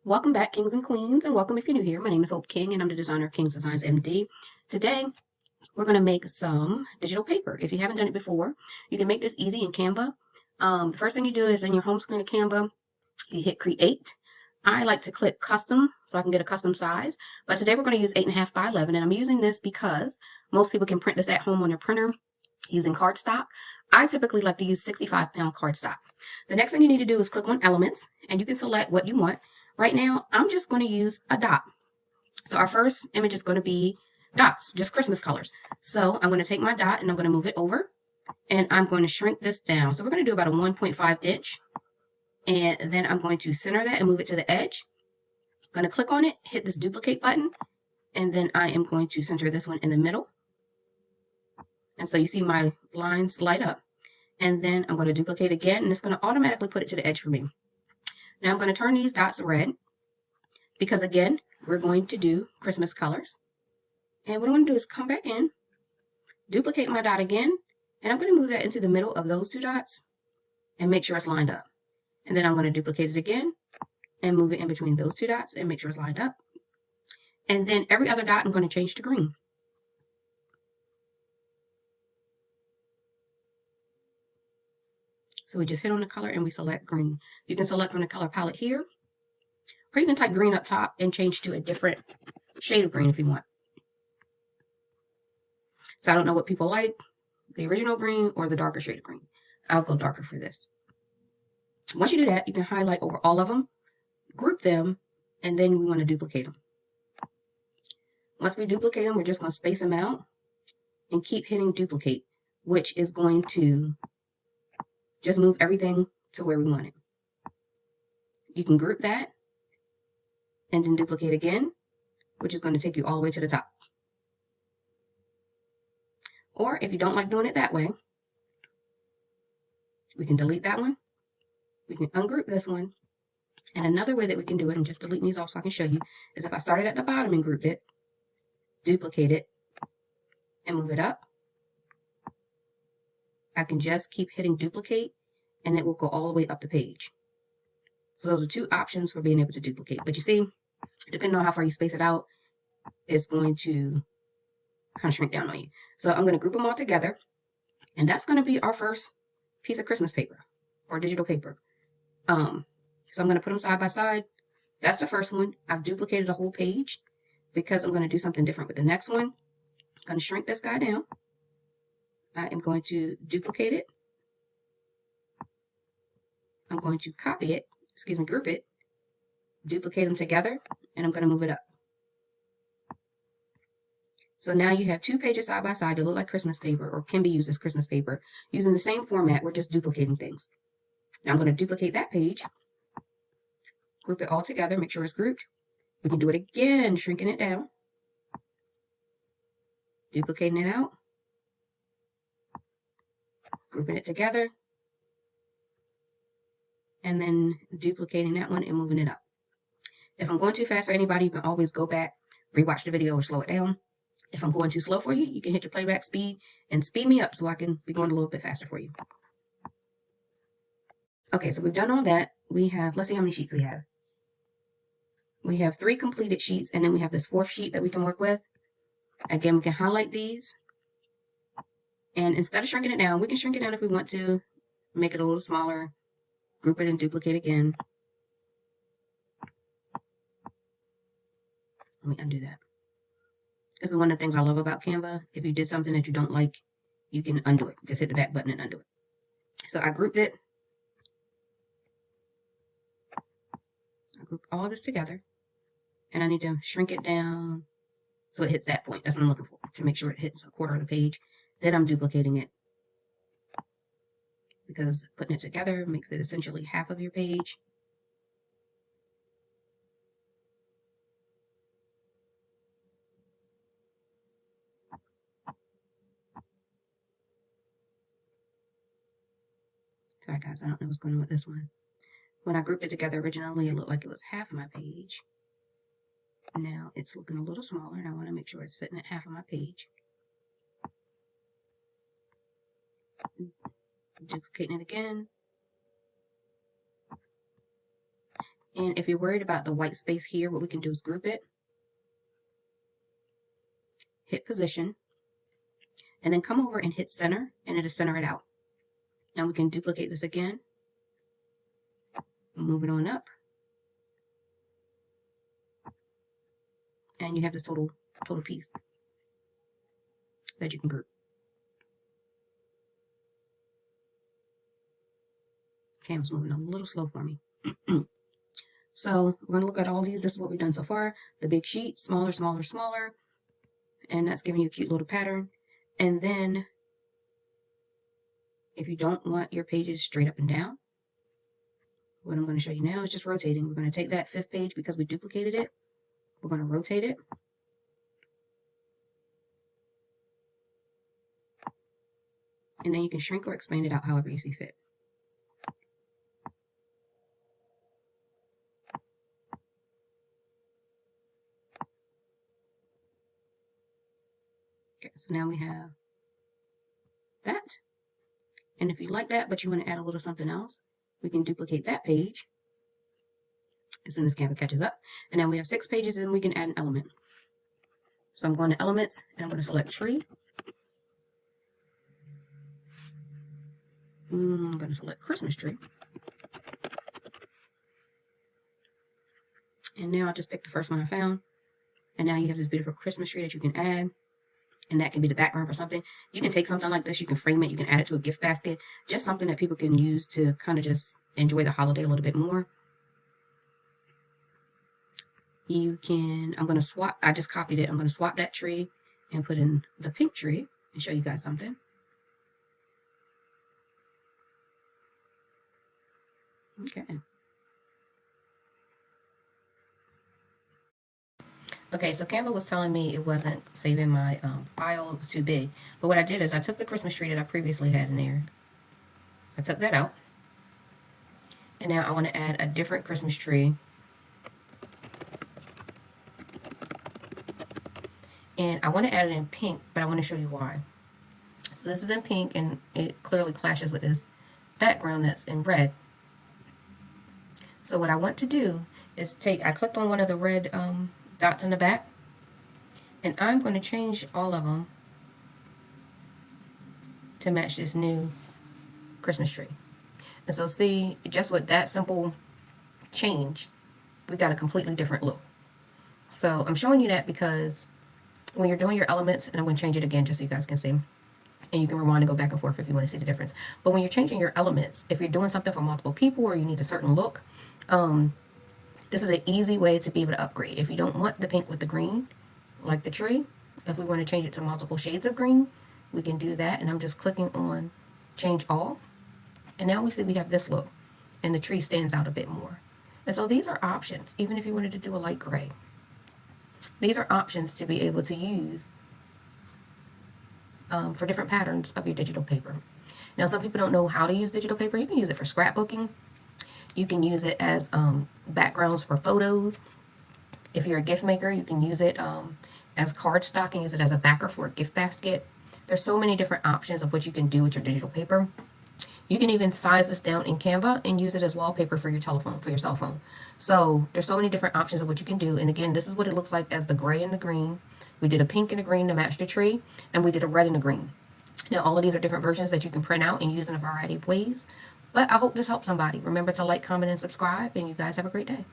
Welcome back, Kings and Queens, and welcome if you're new here. My name is Hope King, and I'm the designer of King's Designs MD. Today, we're going to make some digital paper. If you haven't done it before, you can make this easy in Canva. The first thing you do is in your home screen of Canva, you hit Create. I like to click Custom so I can get a custom size, but today we're going to use 8.5 by 11, and I'm using this because most people can print this at home on their printer using cardstock. I typically like to use 65-pound cardstock. The next thing you need to do is click on Elements, and you can select what you want. Right now, I'm just going to use a dot. So our first image is going to be dots, just Christmas colors. So I'm going to take my dot and I'm going to move it over, and I'm going to shrink this down. So we're going to do about a 1.5 inch, and then I'm going to center that and move it to the edge. I'm going to click on it, hit this duplicate button, and then I am going to center this one in the middle. And so you see my lines light up. And then I'm going to duplicate again, and it's going to automatically put it to the edge for me. Now I'm going to turn these dots red because, again, we're going to do Christmas colors. And what I'm going to do is come back in, duplicate my dot again, and I'm going to move that into the middle of those two dots and make sure it's lined up. And then I'm going to duplicate it again and move it in between those two dots and make sure it's lined up. And then every other dot I'm going to change to green. So we just hit on the color and we select green. You can select from the color palette here, or you can type green up top and change to a different shade of green if you want. So I don't know what people like, the original green or the darker shade of green. I'll go darker for this. Once you do that, you can highlight over all of them, group them, and then we want to duplicate them. Once we duplicate them, we're just going to space them out and keep hitting duplicate, which is going to just move everything to where we want it. You can group that and then duplicate again, which is going to take you all the way to the top. Or if you don't like doing it that way, we can delete that one. We can ungroup this one. And another way that we can do it, and just delete these off so I can show you, is if I started at the bottom and grouped it, duplicate it, and move it up, I can just keep hitting duplicate and it will go all the way up the page. So those are two options for being able to duplicate. But you see, depending on how far you space it out, it's going to kind of shrink down on you. So I'm going to group them all together, and that's going to be our first piece of Christmas paper or digital paper. So I'm going to put them side by side. That's the first one. I've duplicated the whole page because I'm going to do something different with the next one. I'm going to shrink this guy down. I am going to duplicate it. I'm going to copy it, group it, duplicate them together, and I'm going to move it up. So now you have two pages side by side that look like Christmas paper or can be used as Christmas paper. Using the same format, we're just duplicating things. Now I'm going to duplicate that page, group it all together, make sure it's grouped. We can do it again, shrinking it down, duplicating it out, grouping it together, and then duplicating that one and moving it up. If I'm going too fast for anybody, you can always go back, rewatch the video, or slow it down. If I'm going too slow for you, you can hit your playback speed and speed me up so I can be going a little bit faster for you. Okay, so we've done all that. We have, let's see how many sheets we have. We have 3 completed sheets, and then we have this 4th sheet that we can work with. Again, we can highlight these. And instead of shrinking it down, we can shrink it down if we want to, make it a little smaller, group it and duplicate again. Let me undo that. This is one of the things I love about Canva. If you did something that you don't like, you can undo it. Just hit the back button and undo it. So I grouped it. I grouped all this together. And I need to shrink it down so it hits that point. That's what I'm looking for, to make sure it hits a quarter of the page. Then I'm duplicating it, because putting it together makes it essentially half of your page. Sorry guys, I don't know what's going on with this one. When I grouped it together originally, it looked like it was half of my page. Now it's looking a little smaller, and I want to make sure it's sitting at half of my page. Duplicating it again. And if you're worried about the white space here, what we can do is group it, hit position, and then come over and hit center, and it'll center it out. Now we can duplicate this again, move it on up, and you have this total piece that you can group. Canva's moving a little slow for me. So we're going to look at all these. This is what we've done so far. The big sheet, smaller, smaller, smaller. And that's giving you a cute little pattern. And then if you don't want your pages straight up and down, what I'm going to show you now is just rotating. We're going to take that 5th page because we duplicated it. We're going to rotate it. And then you can shrink or expand it out however you see fit. Okay, so now we have that. And if you like that, but you want to add a little something else, we can duplicate that page as soon as Canva catches up. And now we have 6 pages and we can add an element. So I'm going to Elements and I'm going to select Tree. I'm going to select Christmas Tree. And now I'll just pick the first one I found. And now you have this beautiful Christmas tree that you can add. And that can be the background for something. You can take something like this, you can frame it, you can add it to a gift basket. Just something that people can use to kind of just enjoy the holiday a little bit more. You can, I'm going to swap, I just copied it. I'm going to swap that tree and put in the pink tree and show you guys something. Okay. Okay, so Canva was telling me it wasn't saving my file, it was too big. But what I did is I took the Christmas tree that I previously had in there. I took that out. And now I want to add a different Christmas tree. And I want to add it in pink, but I want to show you why. So this is in pink, and it clearly clashes with this background that's in red. So what I want to do is I clicked on one of the red dots in the back, and I'm going to change all of them to match this new Christmas tree. And so see, just with that simple change, we got a completely different look. So I'm showing you that because when you're doing your elements, and I'm going to change it again just so you guys can see, and you can rewind and go back and forth if you want to see the difference. But when you're changing your elements, if you're doing something for multiple people or you need a certain look, this is an easy way to be able to upgrade. If you don't want the pink with the green, like the tree, if we want to change it to multiple shades of green, we can do that. And I'm just clicking on Change All. And now we see we have this look, and the tree stands out a bit more. And so these are options, even if you wanted to do a light gray. These are options to be able to use for different patterns of your digital paper. Now, some people don't know how to use digital paper. You can use it for scrapbooking. You can use it as backgrounds for photos. If you're a gift maker, you can use it as cardstock and use it as a backer for a gift basket. There's so many different options of what you can do with your digital paper. You can even size this down in Canva and use it as wallpaper for your telephone, for your cell phone. So there's so many different options of what you can do. And again, this is what it looks like as the gray and the green. We did a pink and a green to match the tree, and we did a red and a green. Now, all of these are different versions that you can print out and use in a variety of ways. But I hope this helps somebody. Remember to like, comment, and subscribe, and you guys have a great day.